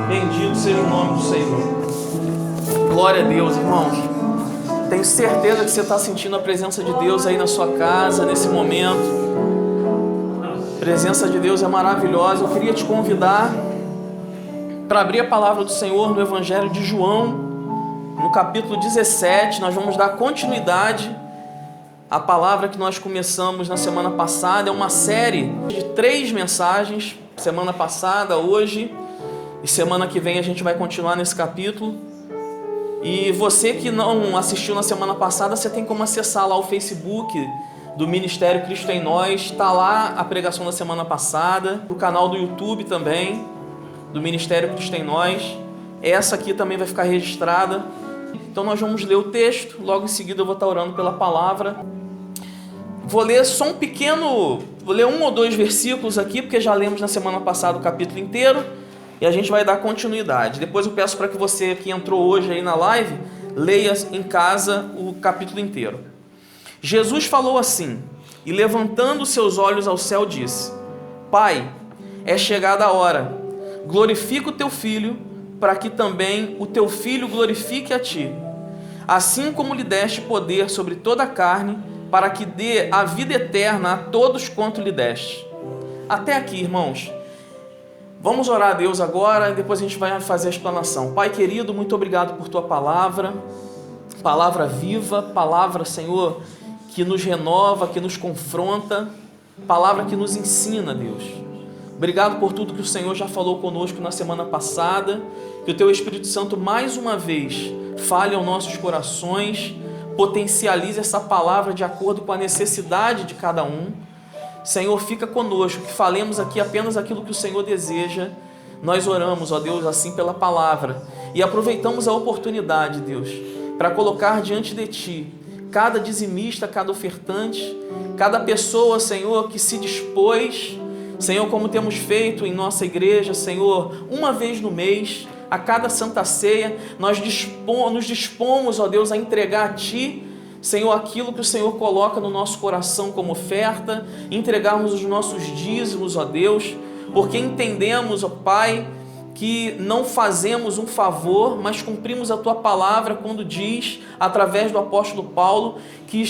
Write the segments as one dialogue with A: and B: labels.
A: Bendito seja o nome do Senhor. Glória a Deus, irmãos. Tenho certeza que você está sentindo a presença de Deus aí na sua casa, nesse momento. A presença de Deus é maravilhosa. Eu queria te convidar para abrir a palavra do Senhor no Evangelho de João, no capítulo 17. Nós vamos dar continuidade à palavra que nós começamos na semana passada. É uma série de 3 mensagens. Semana passada, hoje e semana que vem a gente vai continuar nesse capítulo. E você que não assistiu na semana passada, você tem como acessar lá o Facebook do Ministério Cristo em Nós. Está lá a pregação da semana passada, o canal do YouTube também do Ministério Cristo em Nós. Essa aqui também vai ficar registrada. Então nós vamos ler o texto, logo em seguida eu vou estar orando pela palavra. Vou ler só vou ler 1 ou 2 versículos aqui, porque já lemos na semana passada o capítulo inteiro, e a gente vai dar continuidade. Depois eu peço para que você que entrou hoje aí na live, leia em casa o capítulo inteiro. Jesus falou assim, e levantando seus olhos ao céu disse: Pai, é chegada a hora, glorifica o teu Filho, para que também o teu Filho glorifique a ti, assim como lhe deste poder sobre toda a carne, para que dê a vida eterna a todos quanto lhe deste. Até aqui, irmãos. Vamos orar a Deus agora e depois a gente vai fazer a explanação. Pai querido, muito obrigado por tua palavra, palavra viva, palavra, Senhor, que nos renova, que nos confronta, palavra que nos ensina, Deus. Obrigado por tudo que o Senhor já falou conosco na semana passada, que o teu Espírito Santo mais uma vez fale aos nossos corações, potencialize essa palavra de acordo com a necessidade de cada um. Senhor, fica conosco, que falemos aqui apenas aquilo que o Senhor deseja. Nós oramos, ó Deus, assim pela palavra, e aproveitamos a oportunidade, Deus, para colocar diante de Ti cada dizimista, cada ofertante, cada pessoa, Senhor, que se dispôs, Senhor, como temos feito em nossa igreja, Senhor, uma vez no mês, a cada Santa Ceia, nós nos dispomos, ó Deus, a entregar a Ti, Senhor, aquilo que o Senhor coloca no nosso coração como oferta, entregarmos os nossos dízimos, ó Deus, porque entendemos, ó Pai, que não fazemos um favor, mas cumprimos a Tua palavra quando diz, através do apóstolo Paulo, que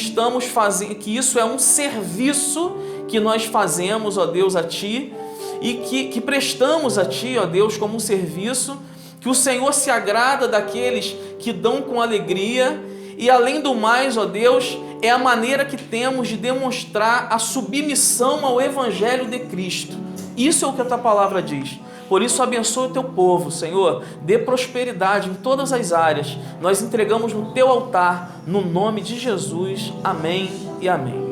A: que isso é um serviço que nós fazemos, ó Deus, a Ti, e que prestamos a Ti, ó Deus, como um serviço, que o Senhor se agrada daqueles que dão com alegria, e além do mais, ó Deus, é a maneira que temos de demonstrar a submissão ao Evangelho de Cristo. Isso é o que a Tua palavra diz. Por isso abençoa o Teu povo, Senhor, dê prosperidade em todas as áreas. Nós entregamos no Teu altar, no nome de Jesus. Amém e amém.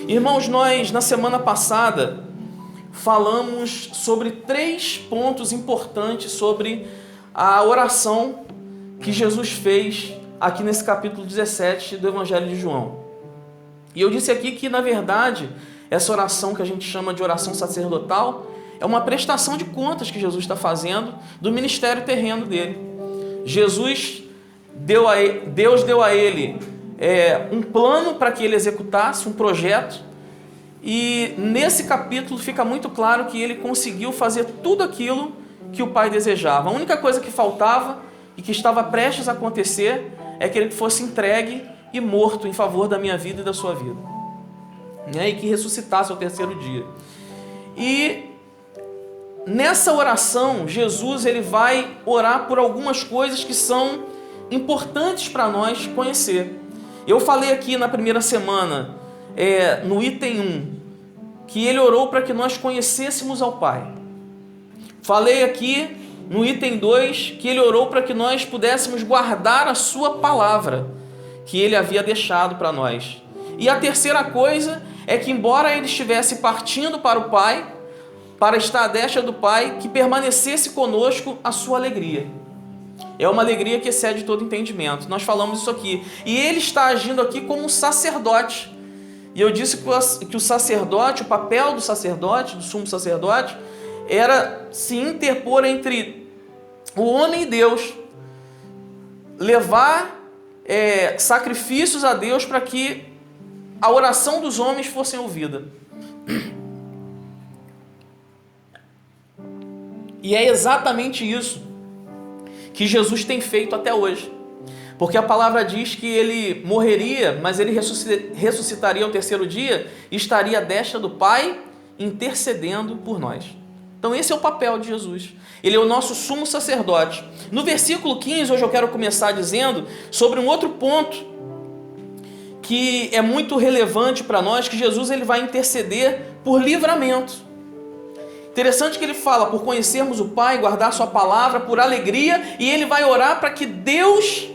A: Irmãos, nós na semana passada falamos sobre 3 pontos importantes sobre a oração que Jesus fez aqui nesse capítulo 17 do Evangelho de João. E eu disse aqui que, na verdade, essa oração que a gente chama de oração sacerdotal é uma prestação de contas que Jesus está fazendo do ministério terreno dele. Deus deu a ele um plano para que ele executasse, um projeto, e nesse capítulo fica muito claro que ele conseguiu fazer tudo aquilo que o Pai desejava. A única coisa que faltava e que estava prestes a acontecer é que ele fosse entregue e morto em favor da minha vida e da sua vida, e que ressuscitasse ao 3º dia. E nessa oração, Jesus ele vai orar por algumas coisas que são importantes para nós conhecer. Eu falei aqui na primeira semana, no item 1, que ele orou para que nós conhecêssemos ao Pai. Falei aqui no item 2 que ele orou para que nós pudéssemos guardar a sua palavra que ele havia deixado para nós. E a terceira coisa é que, embora ele estivesse partindo para o Pai, para estar à destra do Pai, que permanecesse conosco a sua alegria. É uma alegria que excede todo entendimento. Nós falamos isso aqui. E ele está agindo aqui como um sacerdote. E eu disse que o sacerdote, o papel do sacerdote, do sumo sacerdote, era se interpor entre o homem e Deus, levar sacrifícios a Deus para que a oração dos homens fosse ouvida. E é exatamente isso que Jesus tem feito até hoje. Porque a palavra diz que ele morreria, mas ele ressuscitaria ao terceiro dia e estaria à destra do Pai, intercedendo por nós. Então esse é o papel de Jesus. Ele é o nosso sumo sacerdote. No versículo 15, hoje eu quero começar dizendo sobre um outro ponto que é muito relevante para nós, que Jesus ele vai interceder por livramento. Interessante que ele fala, por conhecermos o Pai, guardar sua palavra, por alegria, e ele vai orar para que Deus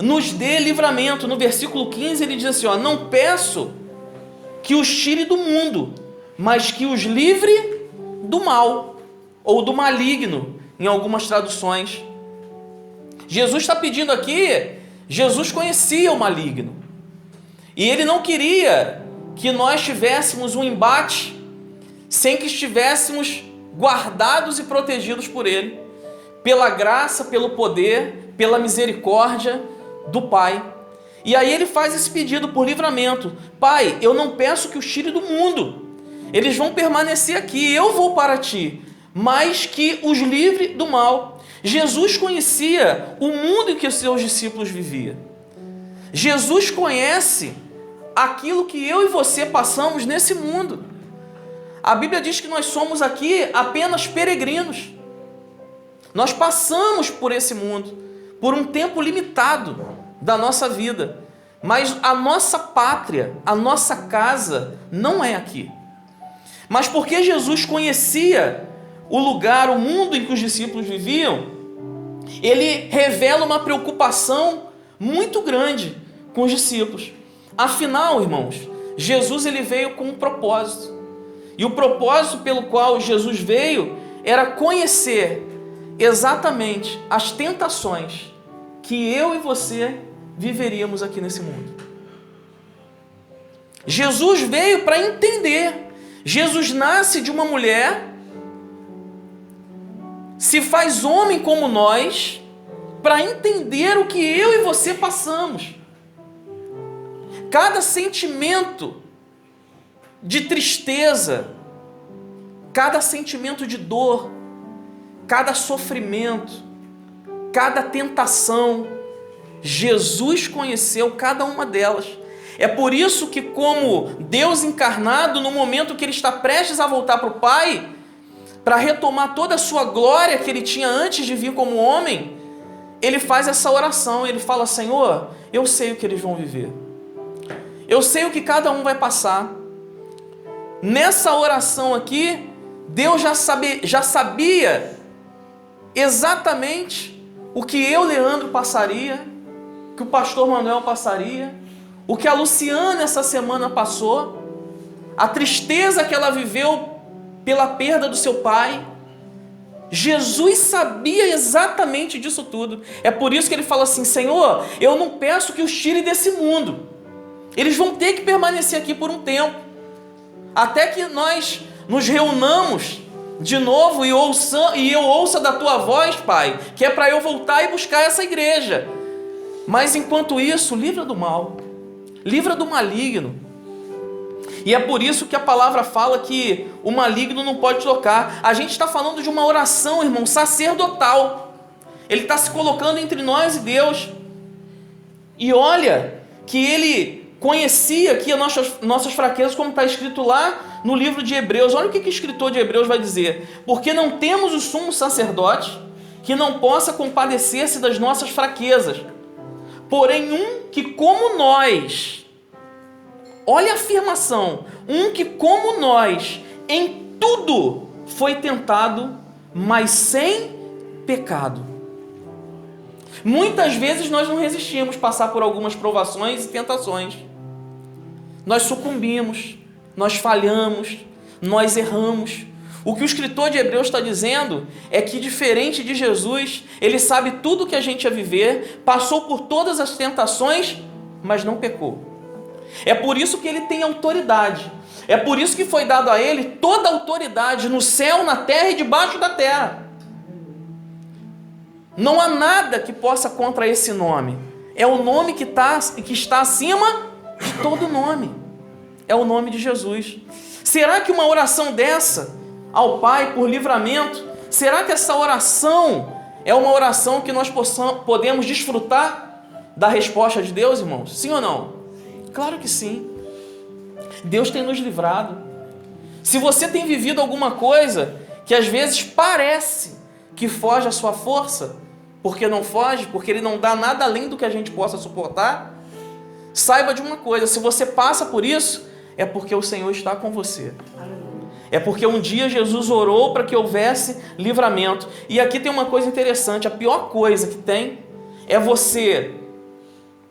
A: nos dê livramento. No versículo 15 ele diz assim, ó, não peço que os tire do mundo, mas que os livre do mal, ou do maligno, em algumas traduções. Jesus está pedindo aqui, Jesus conhecia o maligno, e ele não queria que nós tivéssemos um embate sem que estivéssemos guardados e protegidos por ele, pela graça, pelo poder, pela misericórdia do Pai. E aí ele faz esse pedido por livramento. Pai, eu não peço que os tire do mundo, eles vão permanecer aqui, eu vou para ti, mas que os livre do mal. Jesus conhecia o mundo em que os seus discípulos viviam. Jesus conhece aquilo que eu e você passamos nesse mundo. A Bíblia diz que nós somos aqui apenas peregrinos. Nós passamos por esse mundo, por um tempo limitado da nossa vida. Mas a nossa pátria, a nossa casa, não é aqui. Mas porque Jesus conhecia o lugar, o mundo em que os discípulos viviam, ele revela uma preocupação muito grande com os discípulos. Afinal, irmãos, Jesus ele veio com um propósito. E o propósito pelo qual Jesus veio era conhecer exatamente as tentações que eu e você viveríamos aqui nesse mundo. Jesus veio para entender. Jesus nasce de uma mulher, se faz homem como nós, para entender o que eu e você passamos. Cada sentimento de tristeza, cada sentimento de dor, cada sofrimento, cada tentação, Jesus conheceu cada uma delas. É por isso que, como Deus encarnado, no momento que ele está prestes a voltar para o Pai, para retomar toda a sua glória que ele tinha antes de vir como homem, ele faz essa oração, ele fala, Senhor, eu sei o que eles vão viver, eu sei o que cada um vai passar. Nessa oração aqui, Deus já sabia exatamente o que eu, Leandro, passaria, que o pastor Manuel passaria, o que a Luciana essa semana passou, a tristeza que ela viveu pela perda do seu pai. Jesus sabia exatamente disso tudo. É por isso que ele fala assim, Senhor, eu não peço que os tire desse mundo, eles vão ter que permanecer aqui por um tempo, até que nós nos reunamos de novo e eu ouça da tua voz, Pai, que é para eu voltar e buscar essa igreja. Mas enquanto isso, livra do mal, livra do maligno. E é por isso que a palavra fala que o maligno não pode tocar. A gente está falando de uma oração, irmão, sacerdotal. Ele está se colocando entre nós e Deus. E olha que ele conhecia aqui as nossas fraquezas, como está escrito lá no livro de Hebreus. Olha o que o escritor de Hebreus vai dizer. Porque não temos o sumo sacerdote que não possa compadecer-se das nossas fraquezas, porém um que como nós, olha a afirmação, um que como nós em tudo foi tentado, mas sem pecado. Muitas vezes nós não resistimos passar por algumas provações e tentações. Nós sucumbimos, nós falhamos, nós erramos. O que o escritor de Hebreus está dizendo é que, diferente de Jesus, ele sabe tudo o que a gente ia viver, passou por todas as tentações, mas não pecou. É por isso que ele tem autoridade. É por isso que foi dado a ele toda a autoridade no céu, na terra e debaixo da terra. Não há nada que possa contra esse nome. É o nome que está acima de todo nome. É o nome de Jesus. Será que uma oração dessa ao Pai por livramento Será que essa oração é uma oração que nós podemos desfrutar da resposta de Deus, irmãos? Sim ou não? Claro que sim. Deus tem nos livrado. Se você tem vivido alguma coisa que às vezes parece que foge à sua força, porque não foge, porque Ele não dá nada além do que a gente possa suportar, saiba de uma coisa: se você passa por isso, é porque o Senhor está com você. É porque um dia Jesus orou para que houvesse livramento. E aqui tem uma coisa interessante: a pior coisa que tem é você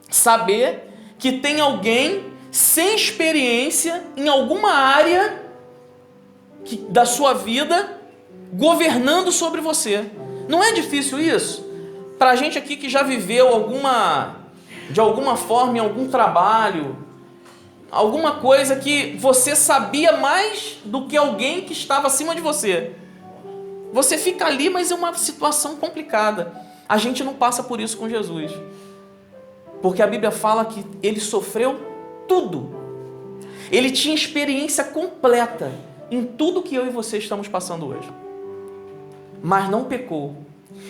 A: saber que tem alguém sem experiência em alguma área da sua vida governando sobre você. Não é difícil isso? Para a gente aqui que já viveu de alguma forma em algum trabalho, alguma coisa que você sabia mais do que alguém que estava acima de você. Você fica ali, mas é uma situação complicada. A gente não passa por isso com Jesus. Porque a Bíblia fala que Ele sofreu tudo. Ele tinha experiência completa em tudo que eu e você estamos passando hoje. Mas não pecou.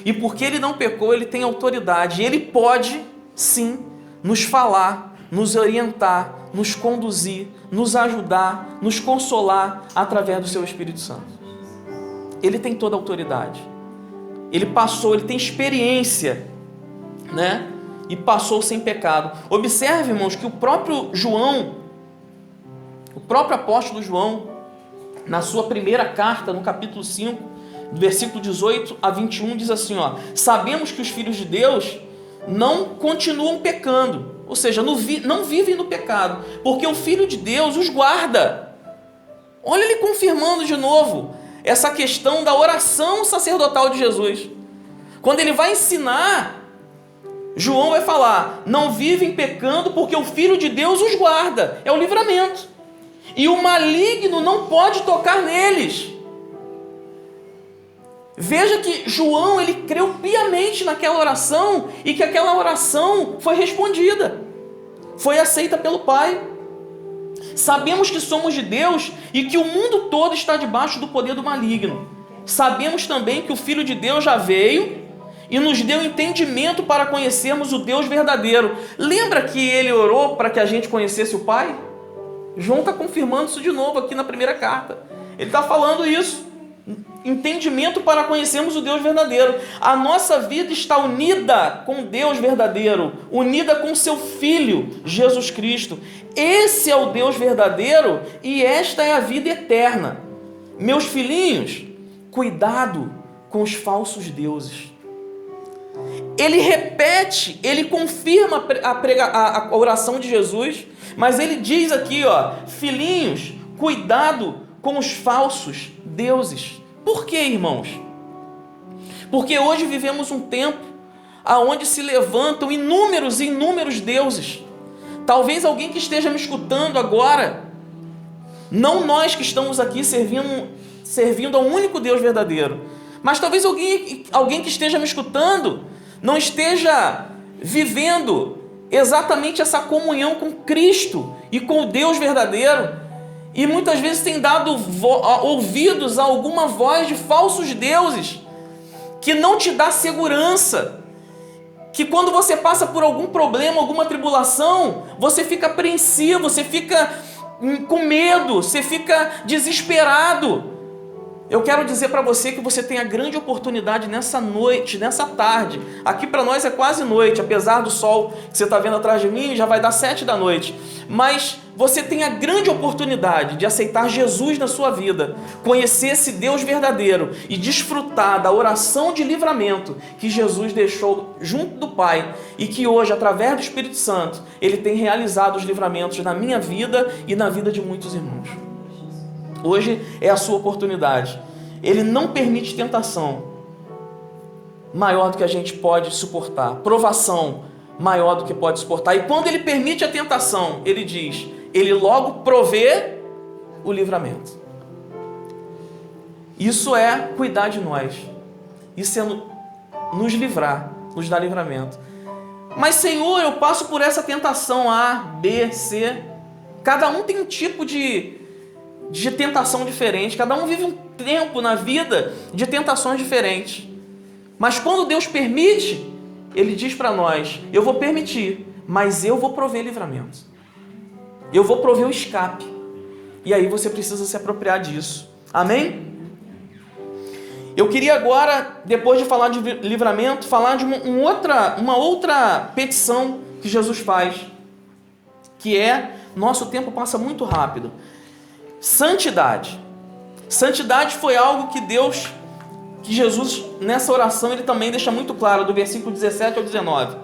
A: E porque Ele não pecou, Ele tem autoridade. E Ele pode, sim, nos falar, nos orientar, nos conduzir, nos ajudar, nos consolar através do Seu Espírito Santo. Ele tem toda a autoridade. Ele tem experiência, né? E passou sem pecado. Observe, irmãos, que o próprio apóstolo João, na sua primeira carta, no capítulo 5, do versículo 18 a 21, diz assim, sabemos que os filhos de Deus não continuam pecando, ou seja, não vivem no pecado, porque o Filho de Deus os guarda. Olha ele confirmando de novo essa questão da oração sacerdotal de Jesus. Quando ele vai ensinar, João vai falar: não vivem pecando porque o Filho de Deus os guarda. É o livramento. E o maligno não pode tocar neles. Veja que João, ele creu piamente naquela oração e que aquela oração foi respondida, foi aceita pelo Pai. Sabemos que somos de Deus e que o mundo todo está debaixo do poder do maligno. Sabemos também que o Filho de Deus já veio e nos deu entendimento para conhecermos o Deus verdadeiro. Lembra que ele orou para que a gente conhecesse o Pai? João está confirmando isso de novo aqui na primeira carta. Ele está falando isso. Entendimento para conhecermos o Deus verdadeiro. A nossa vida está unida com Deus verdadeiro, unida com seu Filho, Jesus Cristo. Esse é o Deus verdadeiro e esta é a vida eterna. Meus filhinhos, cuidado com os falsos deuses. Ele repete, ele confirma a oração de Jesus, mas ele diz aqui, filhinhos, cuidado com os falsos deuses. Por quê, irmãos? Porque hoje vivemos um tempo onde se levantam inúmeros e inúmeros deuses. Talvez alguém que esteja me escutando agora, não nós que estamos aqui servindo ao único Deus verdadeiro, mas talvez alguém que esteja me escutando não esteja vivendo exatamente essa comunhão com Cristo e com o Deus verdadeiro. E muitas vezes tem dado ouvidos a alguma voz de falsos deuses que não te dá segurança, que quando você passa por algum problema, alguma tribulação, você fica apreensivo, você fica com medo, você fica desesperado. Eu quero dizer para você que você tem a grande oportunidade nessa noite, nessa tarde. Aqui para nós é quase noite, apesar do sol que você está vendo atrás de mim, já vai dar 7 da noite. Mas você tem a grande oportunidade de aceitar Jesus na sua vida, conhecer esse Deus verdadeiro e desfrutar da oração de livramento que Jesus deixou junto do Pai e que hoje, através do Espírito Santo, Ele tem realizado os livramentos na minha vida e na vida de muitos irmãos. Hoje é a sua oportunidade. Ele não permite tentação maior do que a gente pode suportar, provação maior do que pode suportar. E quando Ele permite a tentação, Ele diz, Ele logo provê o livramento. Isso é cuidar de nós. Isso é nos livrar, nos dar livramento. Mas, Senhor, eu passo por essa tentação A, B, C. Cada um tem um tipo de tentação diferente. Cada um vive tempo na vida de tentações diferentes. Mas quando Deus permite, Ele diz para nós: eu vou permitir, mas eu vou prover livramento. Eu vou prover o escape. E aí você precisa se apropriar disso. Amém? Eu queria agora, depois de falar de livramento, falar de uma outra petição que Jesus faz, que é, nosso tempo passa muito rápido, santidade. Santidade foi algo que Jesus, nessa oração, ele também deixa muito claro, do versículo 17 ao 19.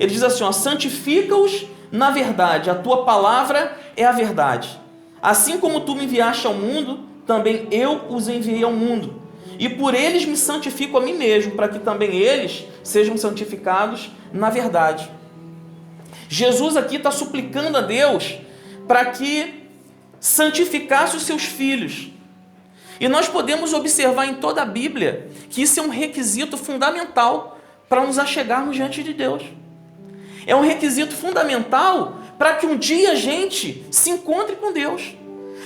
A: Ele diz assim, ó: santifica-os na verdade, a tua palavra é a verdade. Assim como tu me enviaste ao mundo, também eu os enviei ao mundo. E por eles me santifico a mim mesmo, para que também eles sejam santificados na verdade. Jesus aqui está suplicando a Deus para que santificasse os seus filhos. E nós podemos observar em toda a Bíblia que isso é um requisito fundamental para nos achegarmos diante de Deus. É um requisito fundamental para que um dia a gente se encontre com Deus,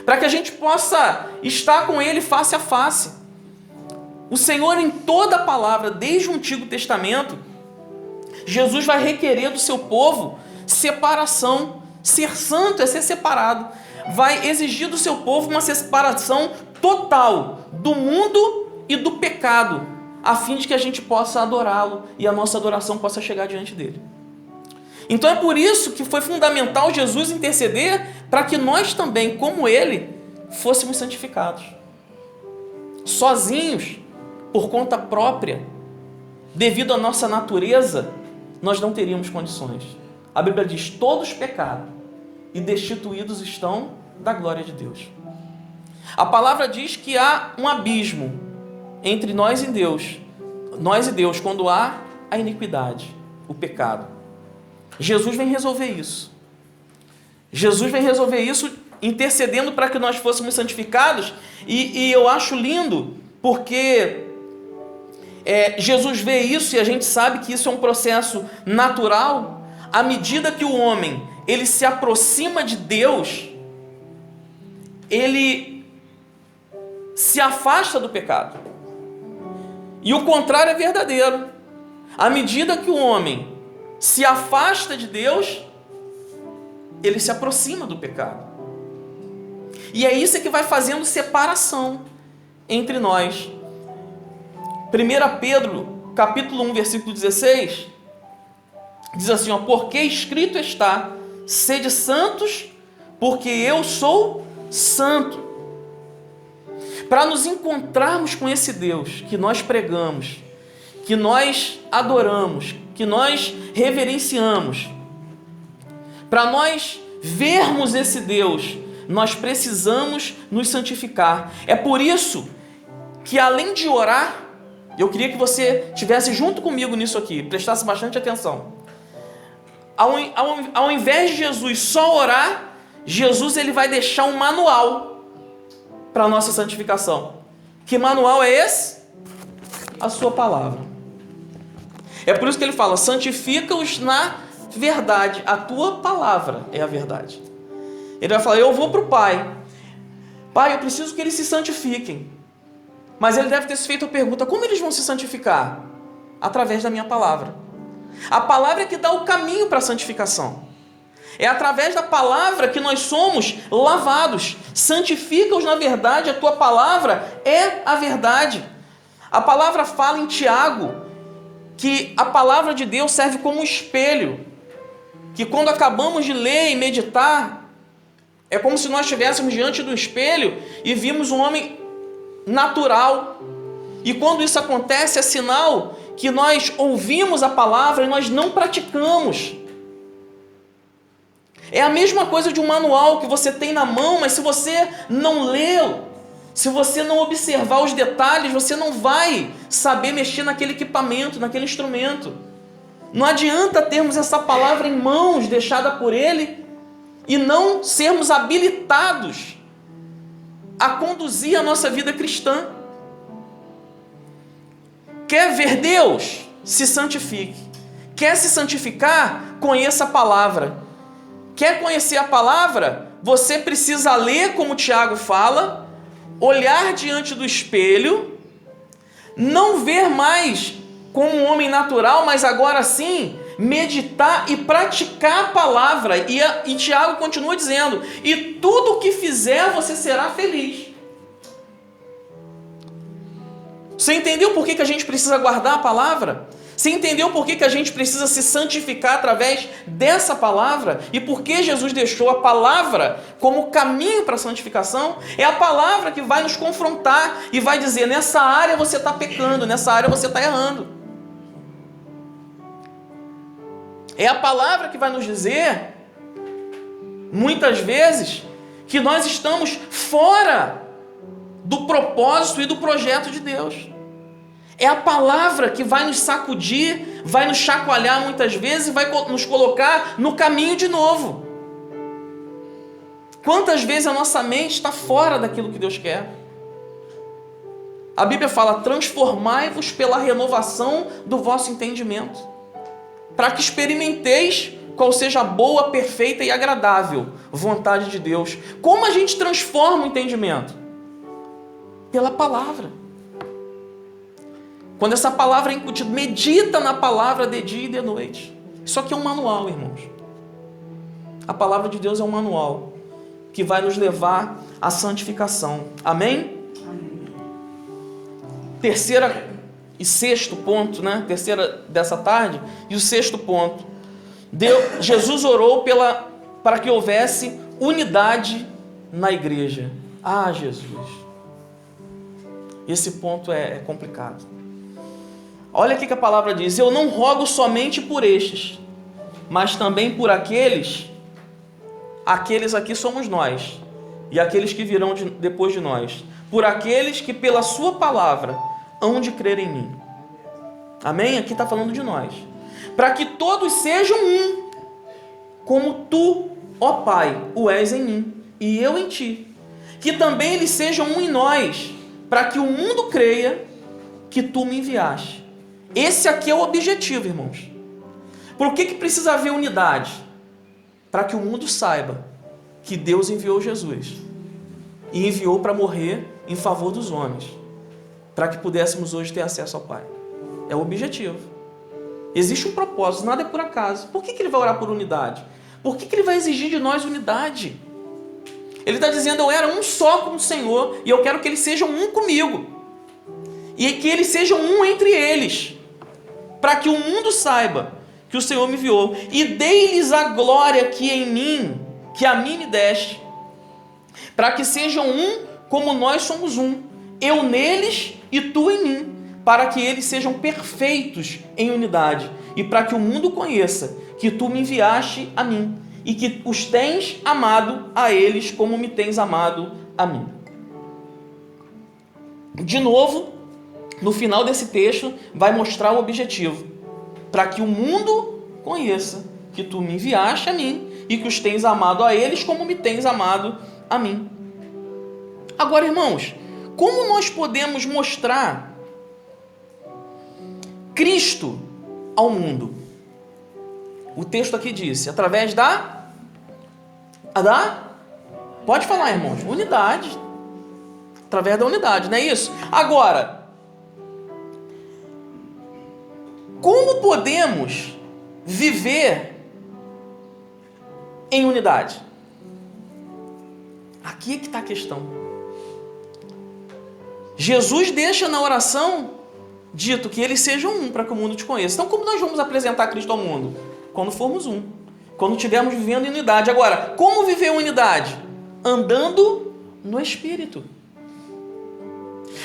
A: para que a gente possa estar com Ele face a face. O Senhor, em toda a palavra, desde o Antigo Testamento, Jesus vai requerer do seu povo separação. Ser santo é ser separado. Vai exigir do seu povo uma separação total do mundo e do pecado, a fim de que a gente possa adorá-lo e a nossa adoração possa chegar diante dele. Então é por isso que foi fundamental Jesus interceder para que nós também, como ele, fôssemos santificados. Sozinhos, por conta própria, devido à nossa natureza, nós não teríamos condições. A Bíblia diz: todos pecaram e destituídos estão da glória de Deus. A palavra diz que há um abismo entre nós e Deus, quando há a iniquidade, o pecado. Jesus vem resolver isso. Jesus vem resolver isso intercedendo para que nós fôssemos santificados, e eu acho lindo, porque Jesus vê isso, e a gente sabe que isso é um processo natural. À medida que o homem ele se aproxima de Deus, ele se afasta do pecado. E o contrário é verdadeiro. À medida que o homem se afasta de Deus, ele se aproxima do pecado. E é isso que vai fazendo separação entre nós. 1 Pedro, capítulo 1, versículo 16, diz assim, ó: porque escrito está, sede santos, porque eu sou santo. Para nos encontrarmos com esse Deus que nós pregamos, que nós adoramos, que nós reverenciamos, para nós vermos esse Deus, nós precisamos nos santificar. É por isso que, além de orar, eu queria que você estivesse junto comigo nisso aqui, prestasse bastante atenção. Ao invés de Jesus só orar, Jesus ele vai deixar um manual para a nossa santificação. Que manual é esse? A sua palavra. É por isso que ele fala: santifica-os na verdade, a tua palavra é a verdade. Ele vai falar: eu vou para o Pai, Pai, eu preciso que eles se santifiquem. Mas ele deve ter se feito a pergunta: como eles vão se santificar? Através da minha palavra. A palavra é que dá o caminho para a santificação. É através da palavra que nós somos lavados. Santifica-os na verdade, a tua palavra é a verdade. A palavra fala em Tiago que a palavra de Deus serve como um espelho, que quando acabamos de ler e meditar, é como se nós estivéssemos diante do espelho e vimos um homem natural. E quando isso acontece, é sinal que nós ouvimos a palavra e nós não praticamos. É a mesma coisa de um manual que você tem na mão, mas se você não lê, se você não observar os detalhes, você não vai saber mexer naquele equipamento, naquele instrumento. Não adianta termos essa palavra em mãos, deixada por Ele, e não sermos habilitados a conduzir a nossa vida cristã. Quer ver Deus? Se santifique. Quer se santificar? Conheça a palavra. Quer conhecer a palavra? Você precisa ler como Tiago fala, olhar diante do espelho, não ver mais como um homem natural, mas agora sim meditar e praticar a palavra. E Tiago continua dizendo: e tudo o que fizer você será feliz. Você entendeu por que a gente precisa guardar a palavra? Você entendeu por que a gente precisa se santificar através dessa palavra? E por que Jesus deixou a palavra como caminho para a santificação? É a palavra que vai nos confrontar e vai dizer: nessa área você está pecando, nessa área você está errando. É a palavra que vai nos dizer, muitas vezes, que nós estamos fora do propósito e do projeto de Deus. É a palavra que vai nos sacudir, vai nos chacoalhar muitas vezes e vai nos colocar no caminho de novo. Quantas vezes a nossa mente está fora daquilo que Deus quer? A Bíblia fala: transformai-vos pela renovação do vosso entendimento, para que experimenteis qual seja a boa, perfeita e agradável vontade de Deus. Como a gente transforma o entendimento? Pela palavra. Quando essa palavra é incutida, medita na palavra de dia e de noite. Isso aqui é um manual, irmãos. A palavra de Deus é um manual que vai nos levar à santificação. Amém? Amém. Terceira e sexto ponto, né? Terceira dessa tarde e o sexto ponto. Jesus orou para que houvesse unidade na igreja. Ah, Jesus. Esse ponto é complicado. Olha o que a palavra diz: eu não rogo somente por estes, mas também por aqueles aqui somos nós, e aqueles que virão depois de nós, por aqueles que pela sua palavra hão de crer em mim. Amém? Aqui está falando de nós. Para que todos sejam um, como tu, ó Pai, o és em mim, e eu em ti. Que também eles sejam um em nós, para que o mundo creia que tu me enviaste. Esse aqui é o objetivo, irmãos. Por que precisa haver unidade? Para que o mundo saiba que Deus enviou Jesus e enviou para morrer em favor dos homens, para que pudéssemos hoje ter acesso ao Pai. É o objetivo. Existe um propósito, nada é por acaso. Por que Ele vai orar por unidade? Por que Ele vai exigir de nós unidade? Ele está dizendo: eu era um só com o Senhor e eu quero que eles sejam um comigo. E que eles sejam um entre eles, para que o mundo saiba que o Senhor me enviou. E dei-lhes a glória que em mim, que a mim me deste, para que sejam um como nós somos um, eu neles e tu em mim, para que eles sejam perfeitos em unidade, e para que o mundo conheça que tu me enviaste a mim, e que os tens amado a eles como me tens amado a mim. De novo, no final desse texto, vai mostrar o objetivo: para que o mundo conheça que tu me enviaste a mim e que os tens amado a eles como me tens amado a mim. Agora, irmãos, como nós podemos mostrar Cristo ao mundo? O texto aqui disse: através da... Pode falar, irmãos. Unidade. Através da unidade, não é isso? Agora, como podemos viver em unidade? Aqui é que está a questão. Jesus deixa na oração dito que eles sejam um, para que o mundo te conheça. Então, como nós vamos apresentar Cristo ao mundo? Quando formos um, quando estivermos vivendo em unidade. Agora, como viver em unidade? Andando no Espírito.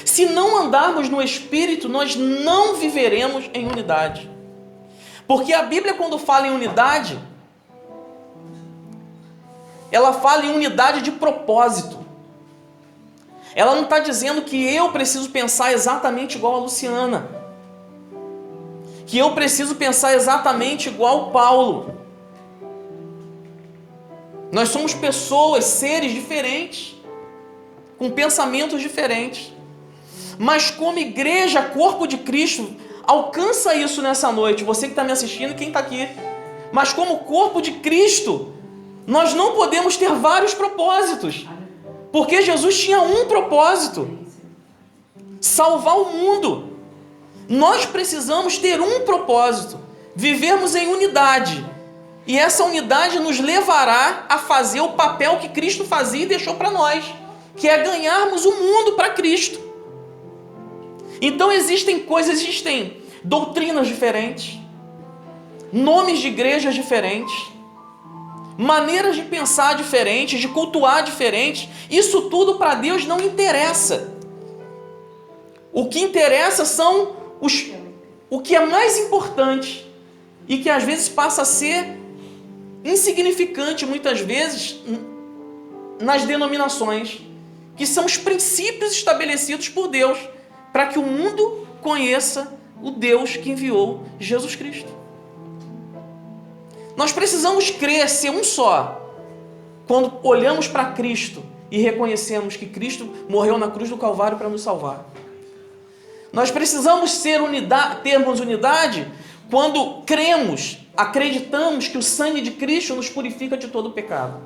A: Se não andarmos no Espírito, nós não viveremos em unidade. Porque a Bíblia, quando fala em unidade, ela fala em unidade de propósito. Ela não está dizendo que eu preciso pensar exatamente igual a Luciana, que eu preciso pensar exatamente igual Paulo. Nós somos pessoas, seres diferentes, com pensamentos diferentes. Mas como igreja, corpo de Cristo, alcança isso nessa noite, você que está me assistindo e quem está aqui. Mas como corpo de Cristo, nós não podemos ter vários propósitos. Porque Jesus tinha um propósito: salvar o mundo. Nós precisamos ter um propósito: vivermos em unidade. E essa unidade nos levará a fazer o papel que Cristo fazia e deixou para nós, que é ganharmos o mundo para Cristo. Então existem doutrinas diferentes, nomes de igrejas diferentes, maneiras de pensar diferentes, de cultuar diferentes. Isso tudo para Deus não interessa. O que interessa são o que é mais importante e que às vezes passa a ser insignificante, muitas vezes, nas denominações, que são os princípios estabelecidos por Deus para que o mundo conheça o Deus que enviou Jesus Cristo. Nós precisamos crer, ser um só, quando olhamos para Cristo e reconhecemos que Cristo morreu na cruz do Calvário para nos salvar. Nós precisamos termos unidade quando cremos, acreditamos que o sangue de Cristo nos purifica de todo o pecado.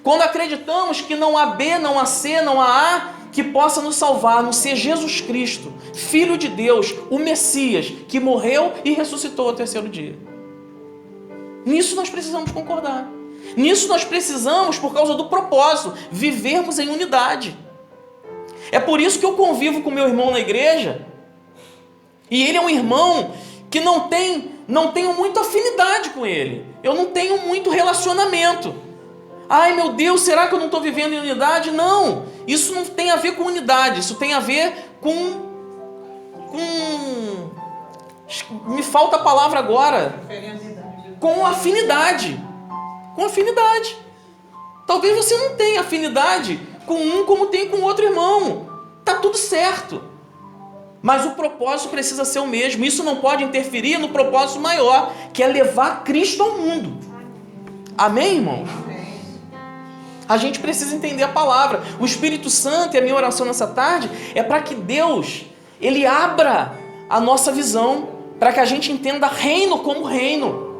A: Quando acreditamos que não há B, não há C, não há A que possa nos salvar, a não ser Jesus Cristo, Filho de Deus, o Messias, que morreu e ressuscitou ao terceiro dia. Nisso nós precisamos concordar. Nisso nós precisamos, por causa do propósito, vivermos em unidade. É por isso que eu convivo com meu irmão na igreja, e ele é um irmão que não tenho muita afinidade com ele. Eu não tenho muito relacionamento. Ai meu Deus, será que eu não estou vivendo em unidade? Não, isso não tem a ver com unidade, isso tem a ver com me falta a palavra agora. Com afinidade. Com afinidade. Talvez você não tenha afinidade com um como tem com outro irmão. Tá tudo certo. Mas o propósito precisa ser o mesmo. Isso não pode interferir no propósito maior, que é levar Cristo ao mundo. Amém, irmãos? A gente precisa entender a palavra. O Espírito Santo, e a minha oração nessa tarde, é para que Deus, Ele abra a nossa visão, para que a gente entenda reino como reino,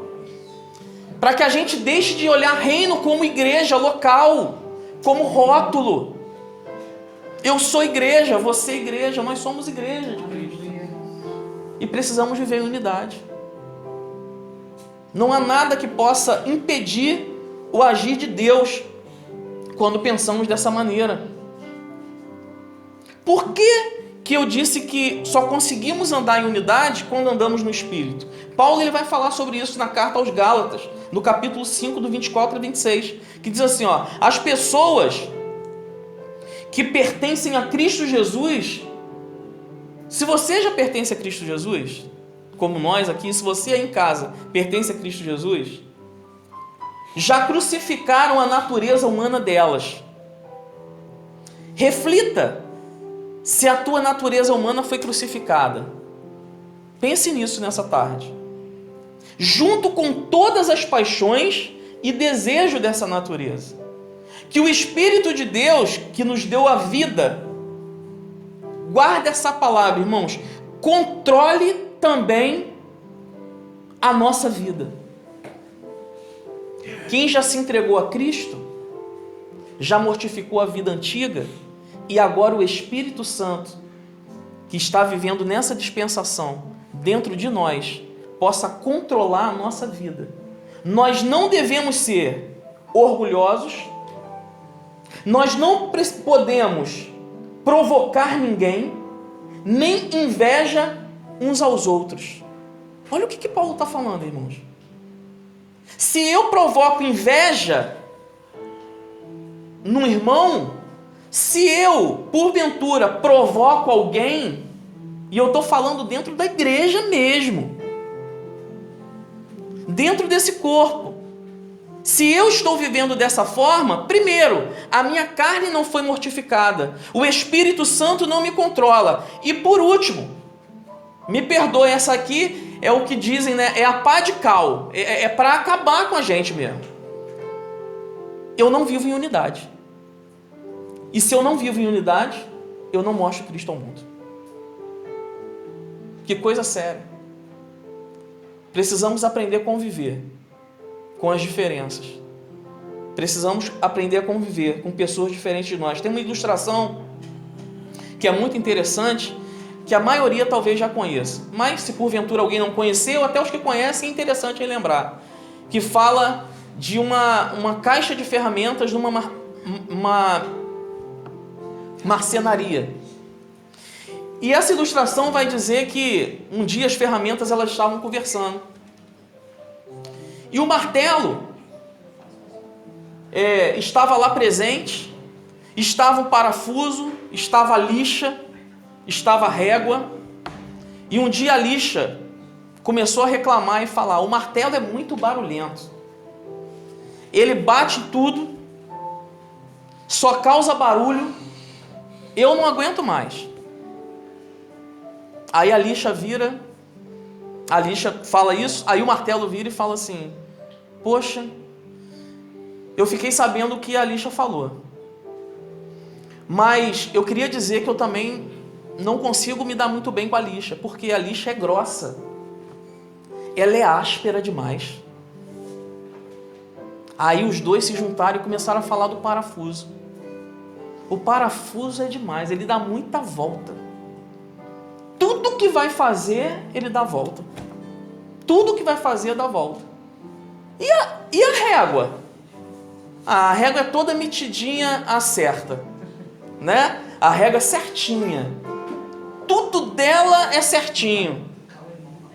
A: para que a gente deixe de olhar reino como igreja local, como rótulo. Eu sou igreja, você é igreja, nós somos igreja de Cristo. E precisamos viver em unidade. Não há nada que possa impedir o agir de Deus quando pensamos dessa maneira. Por que eu disse que só conseguimos andar em unidade quando andamos no Espírito? Paulo ele vai falar sobre isso na carta aos Gálatas, no capítulo 5, do 24 a 26, que diz assim, as pessoas que pertencem a Cristo Jesus, se você já pertence a Cristo Jesus, como nós aqui, se você aí em casa pertence a Cristo Jesus, já crucificaram a natureza humana delas. Reflita se a tua natureza humana foi crucificada. Pense nisso nessa tarde. Junto com todas as paixões e desejos dessa natureza. Que o Espírito de Deus, que nos deu a vida, guarda essa palavra, irmãos, controle também a nossa vida. Quem já se entregou a Cristo, já mortificou a vida antiga, e agora o Espírito Santo, que está vivendo nessa dispensação, dentro de nós, possa controlar a nossa vida. Nós não devemos ser orgulhosos, nós não podemos provocar ninguém, nem inveja uns aos outros. Olha o que Paulo está falando, irmãos. Se eu provoco inveja num irmão, se eu, porventura, provoco alguém, e eu estou falando dentro da igreja mesmo, dentro desse corpo, se eu estou vivendo dessa forma, primeiro, a minha carne não foi mortificada, o Espírito Santo não me controla, e por último, me perdoe, essa aqui é o que dizem, né? É a pá de cal, é para acabar com a gente mesmo. Eu não vivo em unidade. E se eu não vivo em unidade, eu não mostro Cristo ao mundo. Que coisa séria. Precisamos aprender a conviver com as diferenças. Precisamos aprender a conviver com pessoas diferentes de nós. Tem uma ilustração que é muito interessante, que a maioria talvez já conheça. Mas se porventura alguém não conheceu, até os que conhecem é interessante lembrar. Que fala de uma caixa de ferramentas numa marcenaria. E essa ilustração vai dizer que um dia as ferramentas elas estavam conversando. E o martelo estava lá presente, estava o parafuso, estava a lixa, estava a régua. E um dia a lixa começou a reclamar e falar: o martelo é muito barulhento, ele bate em tudo, só causa barulho, eu não aguento mais. Aí a lixa fala isso, aí o martelo vira e fala assim: poxa, eu fiquei sabendo o que a lixa falou, mas eu queria dizer que eu também não consigo me dar muito bem com a lixa, porque a lixa é grossa, ela é áspera demais. Aí os dois se juntaram e começaram a falar do parafuso. O parafuso é demais, ele dá muita volta. Tudo que vai fazer, ele dá volta. Tudo que vai fazer, dá volta. E a régua? A régua é toda metidinha, acerta, né? A régua é certinha. Tudo dela é certinho.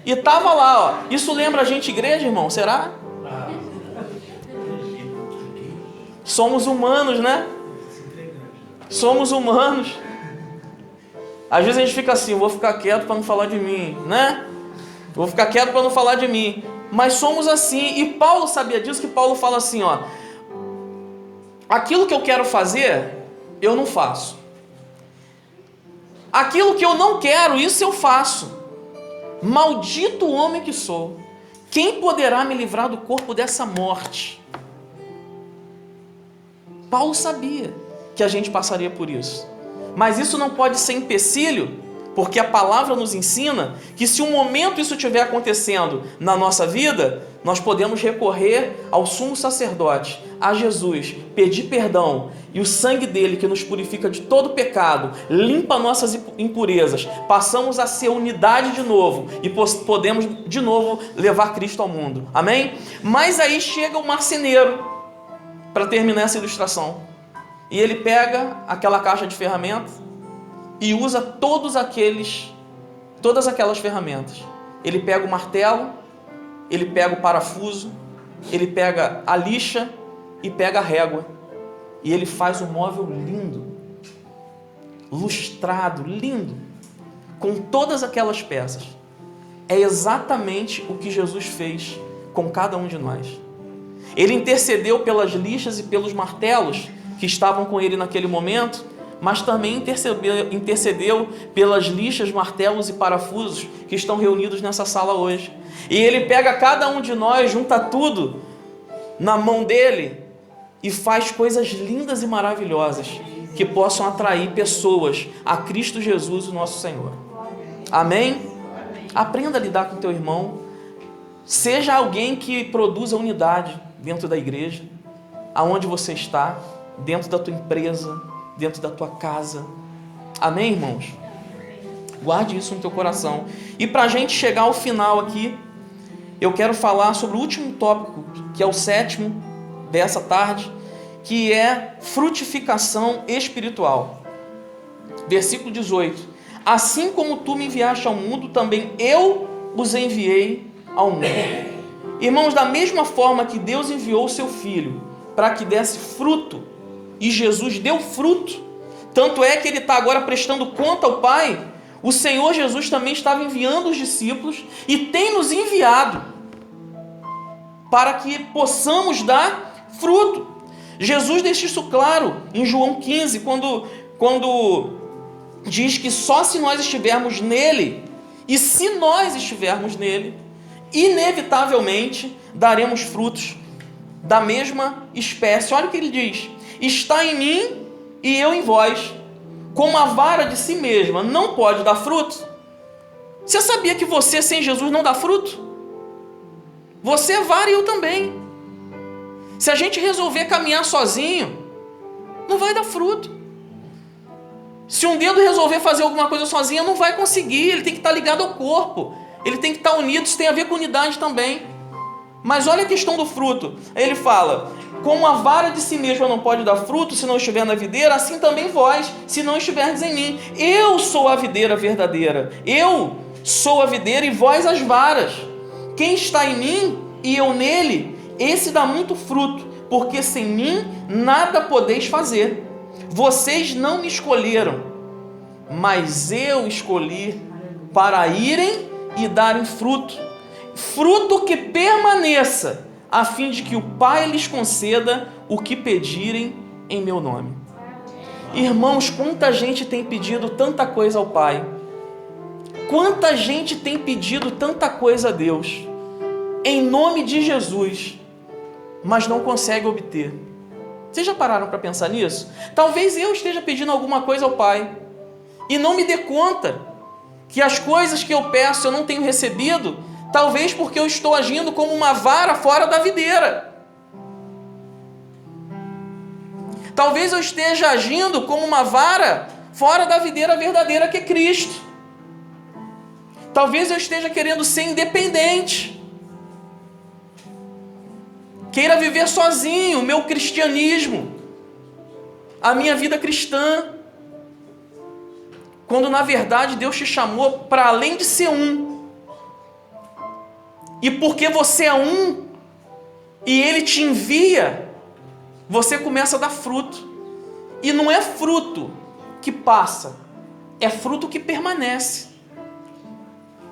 A: E tava lá, ó. Isso lembra a gente igreja, irmão? Será? Somos humanos, né? Somos humanos. Às vezes a gente fica assim: vou ficar quieto para não falar de mim, né? Vou ficar quieto para não falar de mim. Mas somos assim. E Paulo sabia disso, que Paulo fala assim, ó: aquilo que eu quero fazer, eu não faço. Aquilo que eu não quero, isso eu faço. Maldito o homem que sou. Quem poderá me livrar do corpo dessa morte? Paulo sabia que a gente passaria por isso. Mas isso não pode ser empecilho, porque a palavra nos ensina que se um momento isso estiver acontecendo na nossa vida, nós podemos recorrer ao sumo sacerdote, a Jesus, pedir perdão, e o sangue dele, que nos purifica de todo pecado, limpa nossas impurezas, passamos a ser unidade de novo e podemos de novo levar Cristo ao mundo. Amém? Mas aí chega o marceneiro para terminar essa ilustração, e ele pega aquela caixa de ferramentas e usa todas aquelas ferramentas. Ele pega o martelo, ele pega o parafuso, ele pega a lixa e pega a régua, e ele faz um móvel lindo, lustrado, lindo, com todas aquelas peças. É exatamente o que Jesus fez com cada um de nós. Ele intercedeu pelas lixas e pelos martelos que estavam com ele naquele momento, mas também intercedeu pelas lixas, martelos e parafusos que estão reunidos nessa sala hoje. E ele pega cada um de nós, junta tudo na mão dele e faz coisas lindas e maravilhosas que possam atrair pessoas a Cristo Jesus, o nosso Senhor. Amém? Aprenda a lidar com o teu irmão. Seja alguém que produza unidade dentro da igreja, aonde você está, dentro da tua empresa, dentro da tua casa. Amém, irmãos? Guarde isso no teu coração. E para a gente chegar ao final aqui, eu quero falar sobre o último tópico, que é o 7º dessa tarde, que é frutificação espiritual. Versículo 18: assim como tu me enviaste ao mundo, também eu os enviei ao mundo. Irmãos, da mesma forma que Deus enviou o seu Filho para que desse fruto, e Jesus deu fruto, tanto é que ele está agora prestando conta ao Pai, o Senhor Jesus também estava enviando os discípulos e tem nos enviado para que possamos dar fruto. Jesus deixa isso claro em João 15, quando diz que só se nós estivermos nele, e se nós estivermos nele, inevitavelmente daremos frutos da mesma espécie. Olha o que ele diz: está em mim e eu em vós, como a vara de si mesma não pode dar fruto. Você sabia que você sem Jesus não dá fruto? Você é vara e eu também. Se a gente resolver caminhar sozinho, não vai dar fruto. Se um dedo resolver fazer alguma coisa sozinho, não vai conseguir. Ele tem que estar ligado ao corpo. Ele tem que estar unido. Isso tem a ver com unidade também. Mas olha a questão do fruto. Ele fala: como a vara de si mesma não pode dar fruto se não estiver na videira, assim também vós, se não estiverdes em mim. Eu sou a videira verdadeira. Eu sou a videira e vós as varas. Quem está em mim e eu nele, esse dá muito fruto, porque sem mim nada podeis fazer. Vocês não me escolheram, mas eu escolhi para irem e darem fruto, fruto que permaneça, a fim de que o Pai lhes conceda o que pedirem em meu nome. Irmãos, quanta gente tem pedido tanta coisa ao Pai, quanta gente tem pedido tanta coisa a Deus, em nome de Jesus, mas não consegue obter. Vocês já pararam para pensar nisso? Talvez eu esteja pedindo alguma coisa ao Pai e não me dê conta que as coisas que eu peço eu não tenho recebido, talvez porque eu estou agindo como uma vara fora da videira. Talvez eu esteja agindo como uma vara fora da videira verdadeira que é Cristo. Talvez eu esteja querendo ser independente, queira viver sozinho o meu cristianismo, a minha vida cristã, quando na verdade Deus te chamou para além de ser um. E porque você é um e Ele te envia, você começa a dar fruto. E não é fruto que passa, é fruto que permanece.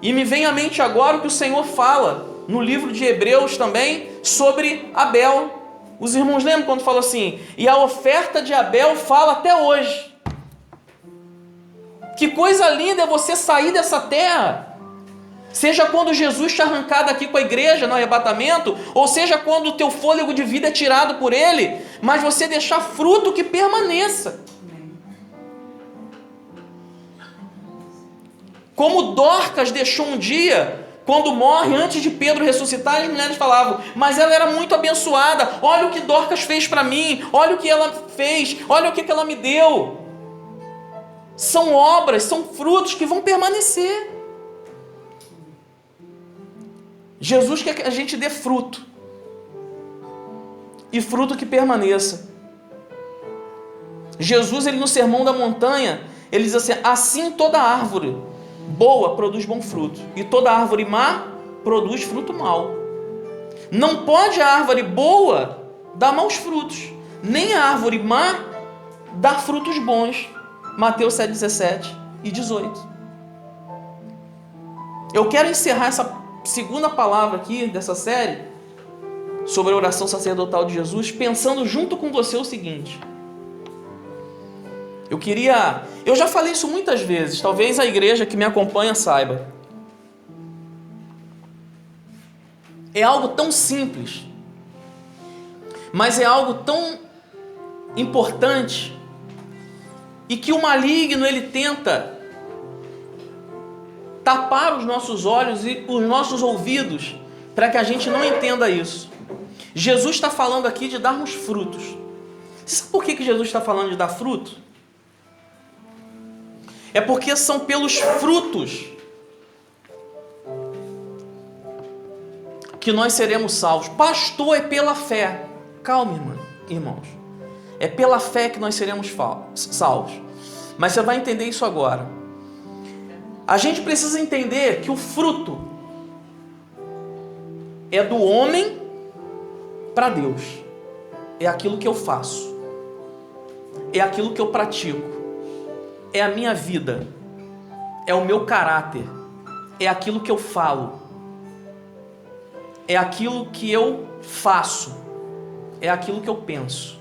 A: E me vem à mente agora o que o Senhor fala no livro de Hebreus também sobre Abel. Os irmãos lembram quando falou assim: e a oferta de Abel fala até hoje. Que coisa linda é você sair dessa terra, seja quando Jesus te arrancar daqui com a igreja no arrebatamento, ou seja quando o teu fôlego de vida é tirado por Ele, mas você deixar fruto que permaneça. Como Dorcas deixou um dia, quando morre, antes de Pedro ressuscitar, as mulheres falavam: mas ela era muito abençoada, olha o que Dorcas fez para mim, olha o que ela fez, olha o que ela me deu. São obras, são frutos que vão permanecer. Jesus quer que a gente dê fruto, e fruto que permaneça. Jesus, ele no Sermão da Montanha, ele diz assim: assim toda árvore boa produz bom fruto, e toda árvore má produz fruto mau. Não pode a árvore boa dar maus frutos, nem a árvore má dar frutos bons. Mateus 7, 17 e 18. Eu quero encerrar essa segunda palavra aqui dessa série sobre a oração sacerdotal de Jesus, pensando junto com você o seguinte. Eu já falei isso muitas vezes, talvez a igreja que me acompanha saiba. É algo tão simples, mas é algo tão importante, e que o maligno ele tenta tapar os nossos olhos e os nossos ouvidos para que a gente não entenda isso. Jesus está falando aqui de darmos frutos. Você sabe por que Jesus está falando de dar fruto? É porque são pelos frutos que nós seremos salvos. Pastor, é pela fé. Calma, irmãos. É pela fé que nós seremos salvos. Mas você vai entender isso agora. A gente precisa entender que o fruto é do homem para Deus. É aquilo que eu faço. É aquilo que eu pratico. É a minha vida. É o meu caráter. É aquilo que eu falo. É aquilo que eu faço. É aquilo que eu penso.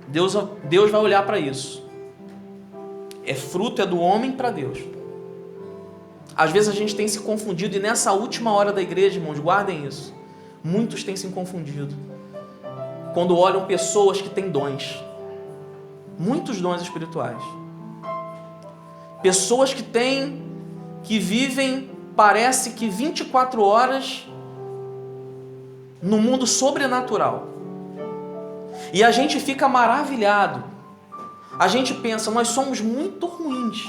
A: Deus vai olhar para isso. É fruto, é do homem para Deus. Às vezes a gente tem se confundido, e nessa última hora da igreja, irmãos, guardem isso. Muitos têm se confundido quando olham pessoas que têm dons. Muitos dons espirituais. Pessoas que vivem, parece que 24 horas no mundo sobrenatural. E a gente fica maravilhado. A gente pensa, nós somos muito ruins.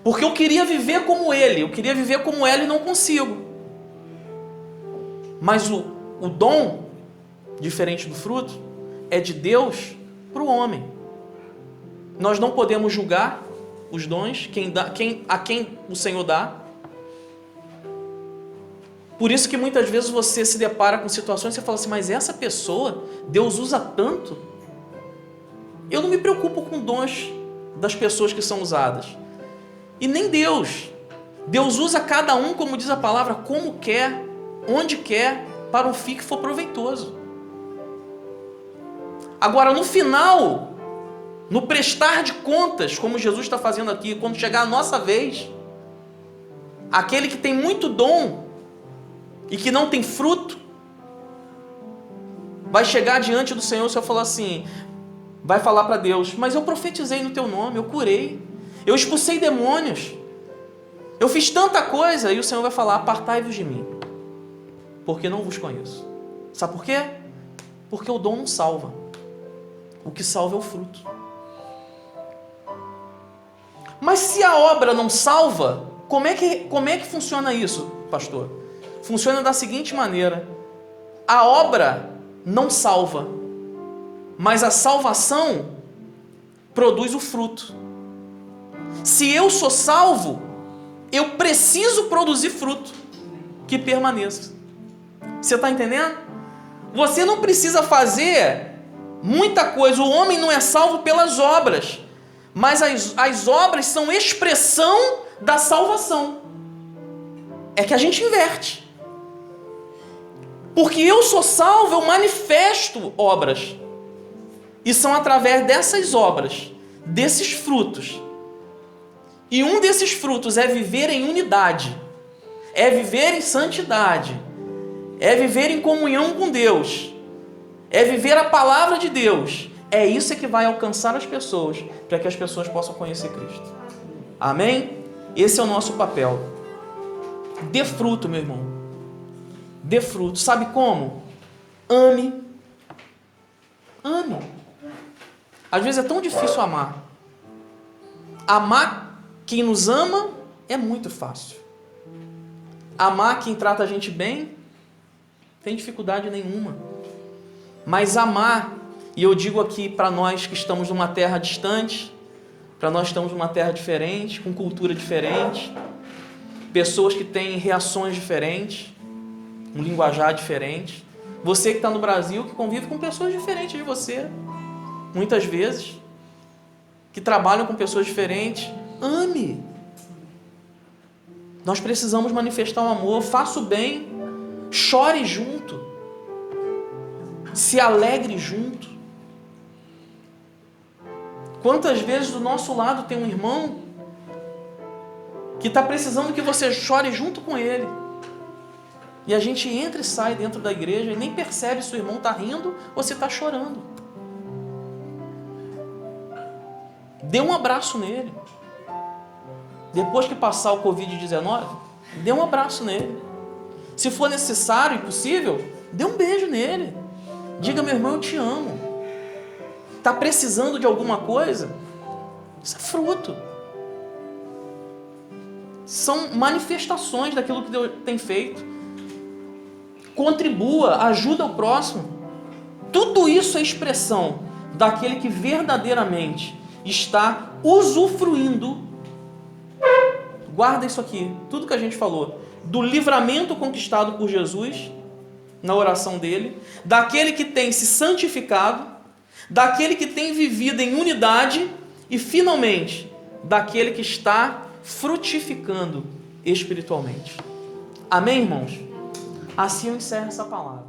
A: Porque eu queria viver como ele, eu queria viver como ela e não consigo. Mas o dom, diferente do fruto, é de Deus para o homem. Nós não podemos julgar os dons, a quem o Senhor dá. Por isso que muitas vezes você se depara com situações e você fala assim, mas essa pessoa, Deus usa tanto. Eu não me preocupo com dons das pessoas que são usadas. E nem Deus. Deus usa cada um, como diz a palavra, como quer, onde quer, para um fim que for proveitoso. Agora, no final, no prestar de contas, como Jesus está fazendo aqui, quando chegar a nossa vez, aquele que tem muito dom e que não tem fruto, vai chegar diante do Senhor, o Senhor falar assim, vai falar para Deus, mas eu profetizei no teu nome, eu curei, eu expulsei demônios, eu fiz tanta coisa, e o Senhor vai falar, apartai-vos de mim, porque não vos conheço. Sabe por quê? Porque o dom não salva, o que salva é o fruto. Mas se a obra não salva, como é que funciona isso, pastor? Funciona da seguinte maneira, a obra não salva, mas a salvação produz o fruto. Se eu sou salvo, eu preciso produzir fruto que permaneça. Você está entendendo? Você não precisa fazer muita coisa. O homem não é salvo pelas obras, mas as obras são expressão da salvação. É que a gente inverte. Porque eu sou salvo, eu manifesto obras. E são através dessas obras, desses frutos. E um desses frutos é viver em unidade, é viver em santidade, é viver em comunhão com Deus, é viver a palavra de Deus. É isso que vai alcançar as pessoas, para que as pessoas possam conhecer Cristo. Amém? Esse é o nosso papel. Dê fruto, meu irmão. Dê fruto. Sabe como? Ame. Ame. Às vezes é tão difícil amar. Amar quem nos ama é muito fácil. Amar quem trata a gente bem, não tem dificuldade nenhuma. Mas amar, e eu digo aqui para nós que estamos numa terra distante, para nós que estamos numa terra diferente, com cultura diferente, pessoas que têm reações diferentes, um linguajar diferente. Você que está no Brasil, que convive com pessoas diferentes de você, muitas vezes, que trabalham com pessoas diferentes. Ame. Nós precisamos manifestar o amor. Faça o bem. Chore junto. Se alegre junto. Quantas vezes do nosso lado tem um irmão que está precisando que você chore junto com ele. E a gente entra e sai dentro da igreja e nem percebe se o irmão está rindo ou se está chorando. Dê um abraço nele. Depois que passar o Covid-19, dê um abraço nele. Se for necessário e possível, dê um beijo nele. Diga, meu irmão, eu te amo. Está precisando de alguma coisa? Isso é fruto. São manifestações daquilo que Deus tem feito. Contribua, ajuda o próximo. Tudo isso é expressão daquele que verdadeiramente está usufruindo. Guarda isso aqui, tudo que a gente falou, do livramento conquistado por Jesus na oração dele, daquele que tem se santificado, daquele que tem vivido em unidade e, finalmente, daquele que está frutificando espiritualmente. Amém, irmãos? Assim eu encerro essa palavra.